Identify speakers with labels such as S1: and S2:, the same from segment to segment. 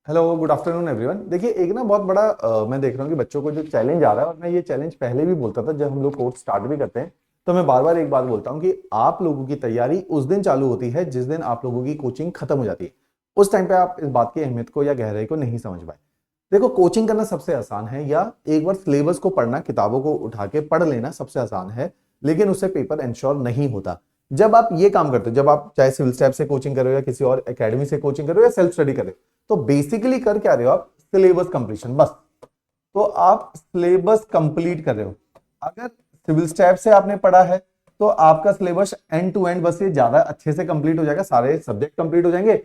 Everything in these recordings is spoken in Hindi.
S1: Hello, good afternoon everyone. देखिए, एक ना बहुत बड़ा मैं देख रहा हूँ कि बच्चों को जो चैलेंज आ रहा है, और मैं ये चैलेंज पहले भी बोलता था जब हम लोग कोर्स स्टार्ट भी करते हैं। तो मैं बार बार एक बात बोलता हूँ कि आप लोगों की तैयारी उस दिन चालू होती है जिस दिन आप लोगों की कोचिंग खत्म हो जाती है। उस टाइम पे आप इस बात की अहमियत को या गहराई को नहीं समझ पाए। देखो, कोचिंग करना सबसे आसान है, या एक बार सिलेबस को पढ़ना, किताबों को उठा के पढ़ लेना सबसे आसान है। लेकिन उससे पेपर इंश्योर नहीं होता। जब आप ये काम करते हो, जब आप चाहे सिविल स्टेप से कोचिंग कर रहे हो या किसी और एकेडमी से कोचिंग कर रहे हो या सेल्फ स्टडी कर रहे हो, तो बेसिकली कर क्या रहे हो आप? सिलेबस कंप्लीशन, बस। तो आप सिलेबस कंप्लीट कर रहे हो। अगर सिविल स्टेप से आपने पढ़ा है तो आपका सिलेबस एंड टू एंड बस ये ज्यादा अच्छे से कंप्लीट हो जाएगा, सारे सब्जेक्ट कंप्लीट हो जाएंगे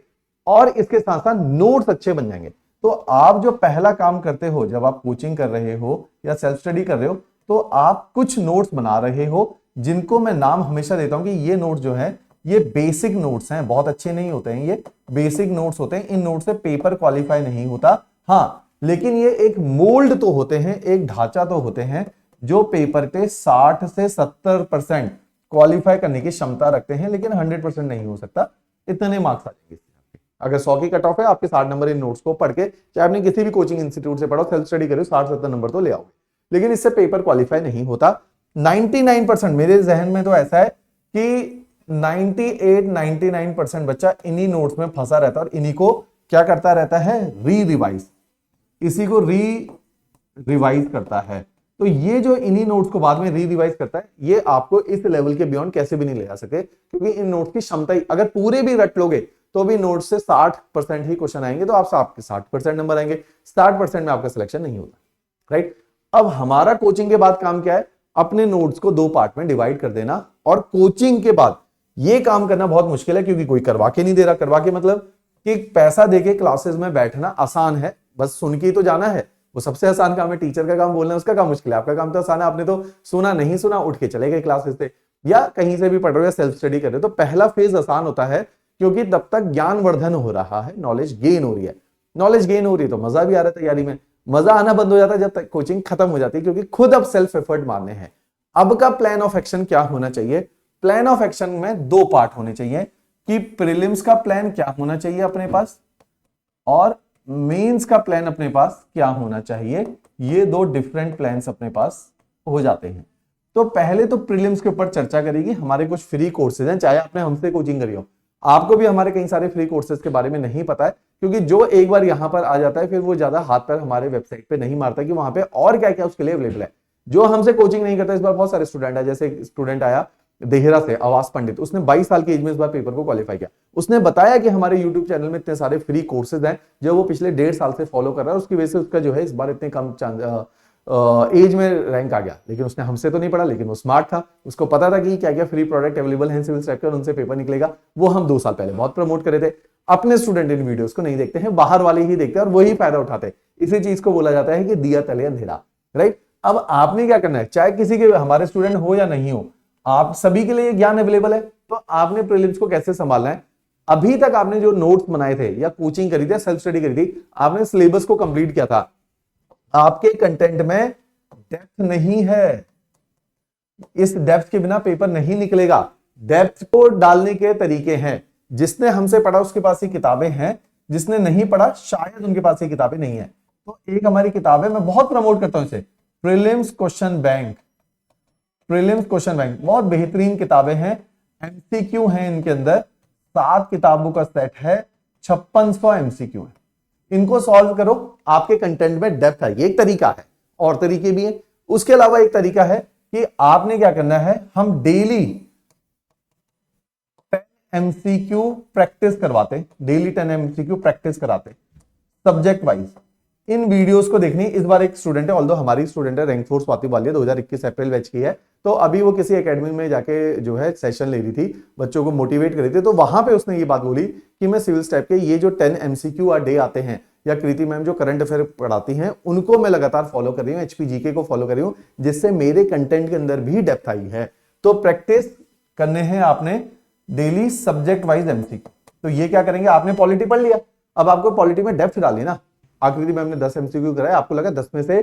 S1: और इसके साथ साथ नोट्स अच्छे बन जाएंगे। तो आप जो पहला काम करते हो जब आप कोचिंग कर रहे हो या सेल्फ स्टडी कर रहे हो, तो आप कुछ नोट्स बना रहे हो, जिनको मैं नाम हमेशा देता हूं कि ये नोट जो है ये बेसिक नोट्स हैं, बहुत अच्छे नहीं होते हैं, ये बेसिक नोट्स होते हैं। इन नोट से पेपर क्वालिफाई नहीं होता, हाँ, लेकिन ये एक मोल्ड तो होते हैं, एक ढांचा तो होते हैं जो पेपर पे 60 से 70% क्वालिफाई करने की क्षमता रखते हैं, लेकिन 100% नहीं हो सकता। इतने मार्क्स आ जाएंगे। अगर 100 की कट ऑफ है, आपके 60 नंबर इन नोट्स को पढ़ के, चाहे आपने किसी भी कोचिंग इंस्टीट्यूट से पढ़ो, सेल्फ स्टडी करो, 60-70 नंबर तो ले आओगे, लेकिन इससे पेपर क्वालिफाई नहीं होता। 99% मेरे जहन में तो ऐसा है कि 98-99% बच्चा इन्हीं नोट्स में फंसा रहता है और इन्हीं को क्या करता रहता है? री रिवाइज। इसी को री रिवाइज करता है। तो ये जो इन्हीं नोट्स को बाद में री रिवाइज करता है, ये आपको इस लेवल के बियॉन्ड कैसे भी नहीं ले जा सके, क्योंकि इन नोट्स की क्षमता ही, अगर पूरे भी रट लोगे तो भी नोट्स से 60% ही क्वेश्चन आएंगे, तो आपके 60% नंबर आएंगे। 60% में आपका सिलेक्शन नहीं होता, राइट? अब हमारा कोचिंग के बाद काम क्या है? अपने नोट्स को 2 पार्ट में डिवाइड कर देना। और कोचिंग के बाद ये काम करना बहुत मुश्किल है, क्योंकि कोई करवा के नहीं दे रहा। करवा के मतलब कि पैसा देके क्लासेस में बैठना आसान है, बस सुन के ही तो जाना है, वो सबसे आसान काम है। टीचर का काम बोलना है, उसका काम मुश्किल है। आपका काम तो आसान है, आपने तो सुना नहीं सुना, उठ के चले गए क्लासेस से, या कहीं से भी पढ़ रहे हो या सेल्फ स्टडी कर रहे हो। तो पहला फेज आसान होता है, क्योंकि तब तक ज्ञानवर्धन हो रहा है, नॉलेज गेन हो रही है। नॉलेज गेन हो रही है तो मजा भी आ रहा है तैयारी में। मजा आना बंद हो जाता है जब तक कोचिंग खत्म हो जाती है, क्योंकि खुद अब सेल्फ एफर्ट मारने हैं। अब का प्लान ऑफ एक्शन क्या होना चाहिए? प्लान ऑफ एक्शन में 2 पार्ट होने चाहिए, कि प्रीलिम्स का प्लान क्या होना चाहिए अपने पास, और मेंस का प्लान अपने पास क्या होना चाहिए। ये 2 डिफरेंट प्लान्स अपने पास हो जाते हैं। तो पहले तो प्रीलिम्स के ऊपर चर्चा करेगी। हमारे कुछ फ्री कोर्सेज हैं, चाहे आपने हमसे कोचिंग करी हो, आपको भी हमारे कई सारे फ्री कोर्सेज के बारे में नहीं पता है, क्योंकि जो एक बार यहां पर आ जाता है फिर वो ज्यादा हाथ पैर हमारे वेबसाइट पे नहीं मारता कि वहां पे और क्या क्या उसके लिए अवेलेबल है। जो हमसे कोचिंग नहीं करता, इस बार बहुत सारे स्टूडेंट है, जैसे स्टूडेंट आया देहरा से, आवास पंडित, उसने 22 साल की एज में इस बार पेपर को क्वालिफाई किया। उसने बताया कि हमारे यूट्यूब चैनल में इतने सारे फ्री कोर्सेज हैं जो वो पिछले 1.5 साल से फॉलो कर रहा है, उसकी वजह से उसका जो है इस बार इतने कम एज में रैंक आ गया। लेकिन उसने हमसे तो नहीं पढ़ा, लेकिन वो स्मार्ट था, उसको पता था कि क्या क्या फ्री प्रोडक्ट अवेलेबल है सिविल सेक्टर, उनसे पेपर निकलेगा। वो हम 2 साल पहले बहुत प्रमोट करे थे। अपने स्टूडेंट इन वीडियोस को नहीं देखते हैं, बाहर वाले ही देखते हैं और वही फायदा उठाते हैं। इसी चीज को बोला जाता है कि दिया तले अंधेरा, राइट? अब आपने क्या करना है, चाहे किसी के हमारे स्टूडेंट हो या नहीं हो, आप सभी के लिए ज्ञान अवेलेबल है। तो आपने प्रीलिम्स को कैसे संभालना है? अभी तक आपने जो नोट्स बनाए थे या कोचिंग करी थी, सेल्फ स्टडी करी थी, आपने सिलेबस को कंप्लीट किया था। आपके कंटेंट में डेप्थ नहीं है, इस डेप्थ के बिना पेपर नहीं निकलेगा। डेप्थ को डालने के तरीके हैं। जिसने हमसे पढ़ा उसके पास ही किताबें हैं, जिसने नहीं पढ़ा शायद उनके पास ही किताबें नहीं है। तो एक हमारी किताब है, मैं बहुत प्रमोट करता हूं इसे, prelims question bank. Prelims question bank बहुत बेहतरीन किताबें हैं, एमसीक्यू हैं इनके अंदर, 7 किताबों का सेट है, 5600 एमसीक्यू है। इनको सॉल्व करो, आपके कंटेंट में डेप्थ है। ये एक तरीका है, और तरीके भी है। उसके अलावा एक तरीका है कि आपने क्या करना है, हम डेली 10 एमसीक्यू प्रैक्टिस करवाते, डेली 10 एमसीक्यू प्रैक्टिस कराते सब्जेक्ट वाइज। इन वीडियोस को देखनी। इस बार एक स्टूडेंट है, ऑल्दो हमारी स्टूडेंट है, रैंक फोर्स स्वाति वालिया, 2021 अप्रैल बैच की है। तो अभी वो किसी एकेडमी में जाके जो है सेशन ले रही थी, बच्चों को मोटिवेट कर रही थी। तो वहां पे उसने ये बात बोली कि मैं सिविल स्टेप के ये जो 10 एमसीक्यू आ डे आते हैं, या कृति मैम जो करंट अफेयर पढ़ाती हैं, उनको मैं लगातार फॉलो कर रही हूँ, एचपीजीके को फॉलो कर रही हूँ, जिससे मेरे कंटेंट के अंदर भी डेप्थ आई है। तो प्रैक्टिस करने हैं आपने डेली सब्जेक्ट वाइज एमसीक्यू। तो ये क्या करेंगे, आपने पॉलिटी पढ़ लिया, अब आपको पॉलिटी में डेप्थ डाली ना। आकृति मैम ने 10 एमसीक्यू कराया, आपको लगा 10 में से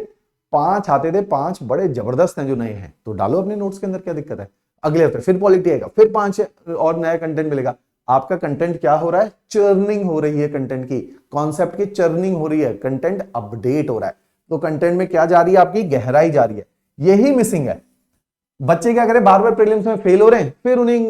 S1: 5 आते थे, 5 बड़े जबरदस्त हैं जो नए हैं, तो डालो अपने नोट्स के अंदर, क्या दिक्कत है? अगले हफ्ते फिर पॉलिटी आएगा, फिर 5 और नया कंटेंट मिलेगा। आपका कंटेंट क्या हो रहा है, चर्निंग हो रही है, कंटेंट की, कॉन्सेप्ट की चर्निंग हो रही है, कंटेंट अपडेट हो रहा है। तो कंटेंट में क्या जा रही है, आपकी गहराई जा रही है, यही मिसिंग है। बच्चे क्या करें, बार बार प्रीलिम्स में फेल हो रहे हैं, फिर उन्हीं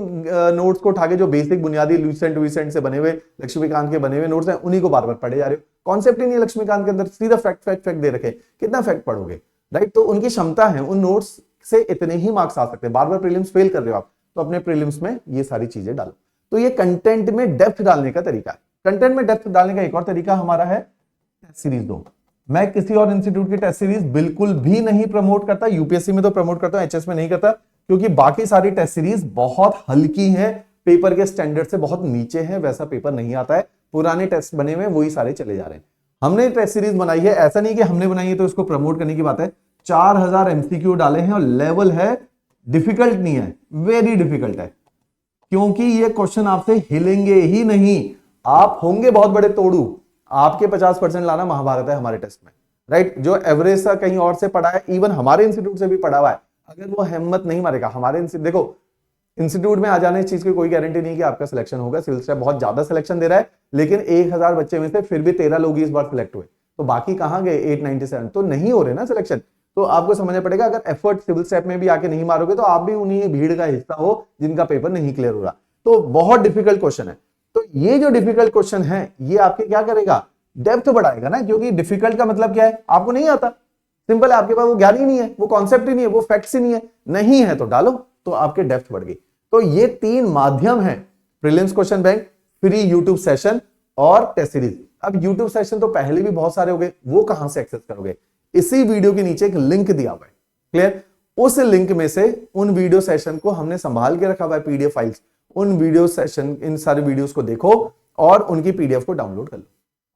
S1: नोट्स को उठा के जो बेसिक बुनियादी लुसेंट से बने हुए, लक्ष्मीकांत के बने हुए नोट्स हैं, उन्हीं को बार बार पढ़े जा रहे हो। कॉन्सेप्ट ही नहीं है लक्ष्मीकांत के अंदर, सीधा फैक्ट फैक्ट फैक्ट दे रखे, कितना फैक्ट पढ़ोगे, राइट। तो उनकी क्षमता है, उन नोट्स से इतने ही मार्क्स आ सकते हैं। बार बार प्रीलिम्स फेल कर रहे हो आप, तो अपने प्रीलिम्स में ये सारी चीजें डालो। तो ये कंटेंट में डेप्थ डालने का तरीका है। कंटेंट में डेप्थ डालने का एक और तरीका हमारा है टेस्ट सीरीज दो। मैं किसी और इंस्टीट्यूट की टेस्ट सीरीज बिल्कुल भी नहीं प्रमोट करता, यूपीएससी में तो प्रमोट करता हूं, एचएस में नहीं करता, क्योंकि बाकी सारी टेस्ट सीरीज बहुत हल्की है, पेपर के स्टैंडर्ड से बहुत नीचे है, वैसा पेपर नहीं आता है। पुराने टेस्ट बने हुए वही सारे चले जा रहे हैं। हमने टेस्ट सीरीज बनाई है, ऐसा नहीं कि हमने बनाई है तो इसको प्रमोट करने की बात है। 4000 एमसीक्यू डाले हैं और लेवल है, डिफिकल्ट नहीं है, वेरी डिफिकल्ट है, क्योंकि ये क्वेश्चन आपसे हिलेंगे ही नहीं। आप होंगे बहुत बड़े तोड़ू, आपके 50% लाना महाभारत है हमारे टेस्ट में, राइट। जो एवरेज सा कहीं और से पढ़ा है, इवन हमारे इंस्टीट्यूट से भी पढ़ा हुआ है, अगर वो हिम्मत नहीं मारेगा हमारे देखो, इंस्टीट्यूट में आ जाने इस चीज की कोई गारंटी नहीं कि आपका सिलेक्शन होगा। सिविल स्टेप बहुत ज्यादा सिलेक्शन दे रहा है, लेकिन 1000 बच्चे में से फिर भी 13 लोग इस बार सिलेक्ट हुए, तो बाकी कहां गए 897, तो नहीं हो रहे ना सिलेक्शन। तो आपको समझना पड़ेगा, अगर एफर्ट सिविल स्टेप में भी आके नहीं मारोगे तो आप भी उन्हीं भीड़ का हिस्सा हो जिनका पेपर नहीं क्लियर हो रहा। तो बहुत डिफिकल्ट क्वेश्चन है। तो ये जो डिफिकल्ट क्वेश्चन है, ये आपके क्या करेगा, डेप्थ बढ़ाएगा ना, क्योंकि डिफिकल्ट का मतलब क्या है, आपको नहीं आता, सिंपल है, आपके पास वो ज्ञान ही नहीं है, वो कॉन्सेप्ट ही नहीं है, वो फैक्ट्स ही नहीं है, नहीं है तो डालो, तो आपके डेप्थ बढ़ गई। तो ये 3 माध्यम है, prelims question bank, free YouTube session और टेस्ट सीरीज। अब यूट्यूब सेशन तो पहले भी बहुत सारे हो गए, वो कहां से एक्सेस करोगे, इसी वीडियो के नीचे एक लिंक दिया हुआ है, क्लियर। उस लिंक में से उन वीडियो सेशन को हमने संभाल के रखा हुआ है, पीडीएफ फाइल्स, उन वीडियो सेशन, इन सारे वीडियोस को देखो और उनकी पीडीएफ को डाउनलोड कर लो।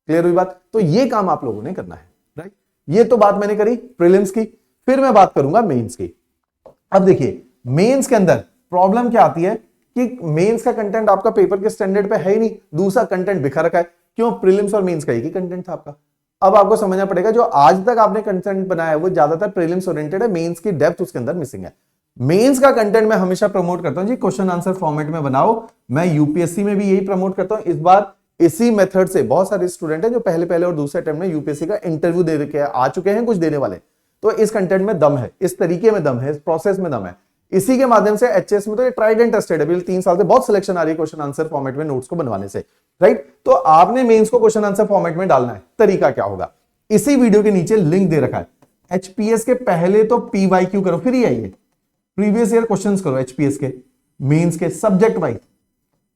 S1: क्लियर हुई बात। तो ये काम आप लोगों ने करना है, राइट। ये तो बात मैंने करी प्रीलिम्स की, फिर मैं बात करूंगा मेंस की। अब देखिए मेंस के अंदर प्रॉब्लम क्या आती है कि मेंस का कंटेंट आपका पेपर के स्टैंडर्ड पे है ही नहीं, दूसरा कंटेंट बिखर रखा है। क्यों, प्रीलिम्स और मेंस का एक ही कंटेंट था आपका। अब आपको समझना पड़ेगा, जो आज तक आपने कंटेंट बनाया है वो ज्यादातर प्रीलिम्स ओरिएंटेड है, मेंस की डेप्थ उसके अंदर मिसिंग है। मेंस का कंटेंट मैं हमेशा प्रमोट करता हूं जी, क्वेश्चन आंसर फॉर्मेट में बनाओ। मैं यूपीएससी में भी यही प्रमोट करता हूं। इस बार इसी मेथड से बहुत सारे स्टूडेंट हैं जो पहले और दूसरे अटेम्प्ट में यूपीएससी का इंटरव्यू दे के आ चुके हैं, कुछ देने वाले। तो इस कंटेंट में दम है, इस तरीके में दम है, इस प्रोसेस में दम है। इसी के माध्यम से एचएस में तो ये ट्राइड एंड टेस्टेड है, 3 साल से बहुत सिलेक्शन आ रही है क्वेश्चन आंसर फॉर्मेट में नोट्स को बनवाने से, राइट। तो आपने मेंस को क्वेश्चन आंसर फॉर्मेट में डालना है। तरीका क्या होगा, इसी वीडियो के नीचे लिंक दे रखा है। एचपीएस के पहले तो पीवाईक्यू करो, फिर ही आइए प्रीवियस ईयर क्वेश्चंस करो एचपीएस के, मेंस के सब्जेक्ट वाइज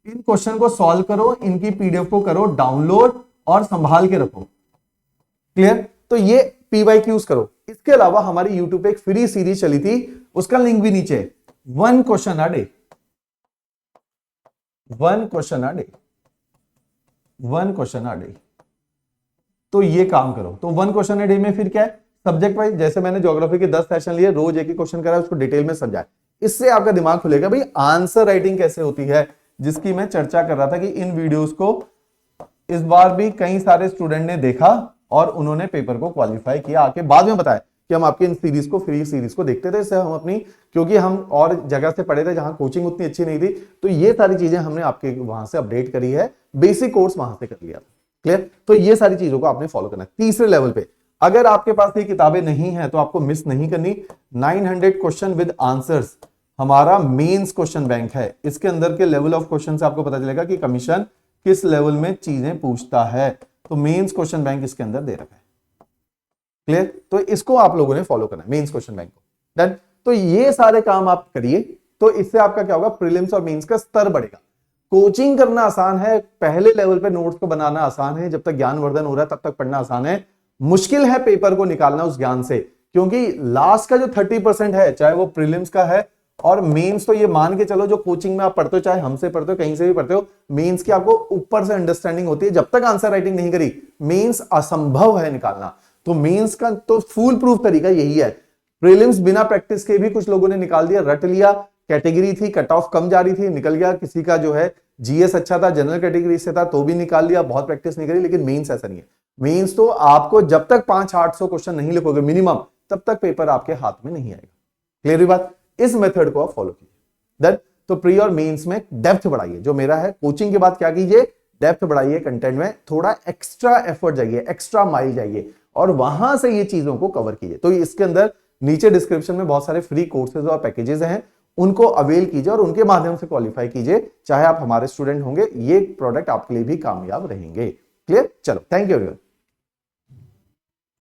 S1: इन क्वेश्चन को सॉल्व करो, इनकी पीडीएफ को करो डाउनलोड और संभाल के रखो, क्लियर। तो ये पीवाईक्यूज करो। इसके अलावा हमारी यूट्यूब पे एक फ्री सीरीज चली थी, उसका लिंक भी नीचे, 1 question a day, 1 question a day, 1 question a day. तो ये काम करो। तो 1 क्वेश्चन अ डे में फिर क्या है, सब्जेक्ट वाइज, जैसे मैंने ज्योग्राफी के 10 सेशन लिए, रोज एक ही क्वेश्चन करा, उसको डिटेल में समझाया। इससे आपका दिमाग खुलेगा भाई आंसर राइटिंग कैसे होती है, जिसकी मैं चर्चा कर रहा था कि इन वीडियोस को इस बार भी कई सारे स्टूडेंट ने देखा और उन्होंने पेपर को क्वालिफाई किया, आके बाद में बताया कि हम आपकी इन सीरीज को, फ्री सीरीज को देखते थे, इससे हम अपनी, क्योंकि हम और जगह से पढ़े थे जहां कोचिंग उतनी अच्छी नहीं थी, तो ये सारी चीजें हमने आपके वहां से अपडेट करी है, बेसिक कोर्स वहां से कर लिया, क्लियर। तो ये सारी चीजों को आपने फॉलो करना है। तीसरे लेवल पे अगर आपके पास ये किताबें नहीं है तो आपको मिस नहीं करनी, 900 क्वेश्चन विद आंसर्स हमारा मेंस क्वेश्चन बैंक है। इसके अंदर के लेवल ऑफ क्वेश्चन से आपको पता चलेगा कि कमीशन किस लेवल में चीजें पूछता है। तो मेंस क्वेश्चन बैंक इसके अंदर दे रखा है, क्लियर। तो इसको आप लोगों ने फॉलो करना है, मेंस क्वेश्चन बैंक को, डन। तो ये सारे काम आप करिए, तो इससे आपका क्या होगा, प्रीलिम्स और मेंस का स्तर बढ़ेगा। कोचिंग करना आसान है, पहले लेवल पे नोट्स को बनाना आसान है, जब तक ज्ञानवर्धन हो रहा है तब तक पढ़ना आसान है। मुश्किल है पेपर को निकालना उस ज्ञान से, क्योंकि लास्ट का जो 30% है, चाहे वो प्रीलिम्स का है और मेंस, तो ये मान के चलो जो कोचिंग में आप पढ़ते हो, चाहे हमसे पढ़ते हो, कहीं से भी पढ़ते हो, मेंस की आपको ऊपर से अंडरस्टैंडिंग होती है। जब तक आंसर राइटिंग नहीं करी, मेंस असंभव है निकालना। तो मेंस का तो फुल प्रूफ तरीका यही है। प्रीलिम्स बिना प्रैक्टिस के भी कुछ लोगों ने निकाल दिया, रट लिया, कैटेगरी थी, कट ऑफ कम जा रही थी, निकल गया। किसी का जो है जीएस अच्छा था, जनरल कैटेगरी से था, तो भी निकाल लिया, बहुत प्रैक्टिस नहीं करी। लेकिन मेंस ऐसा नहीं है। मेंस तो आपको जब तक 500-800 क्वेश्चन नहीं लिखोगे मिनिमम, तब तक पेपर आपके हाथ में नहीं आएगा। क्लियर हुई बात। इस मेथड को आप फॉलो कीजिए। तो प्री और मेंस में डेप्थ बढ़ाइए। जो मेरा है कोचिंग के बाद क्या कीजिए, डेप्थ बढ़ाइए कंटेंट में, थोड़ा एक्स्ट्रा एफर्ट जाइए, एक्स्ट्रा माइल जाइए और वहां से ये चीजों को कवर कीजिए। तो इसके अंदर नीचे डिस्क्रिप्शन में बहुत सारे फ्री कोर्सेज और पैकेजेस हैं, उनको अवेल कीजिए और उनके माध्यम से क्वालिफाई कीजिए। चाहे आप हमारे स्टूडेंट होंगे, ये प्रोडक्ट आपके लिए भी कामयाब रहेंगे। क्लियर? चलो, थैंक यू एवरीवन।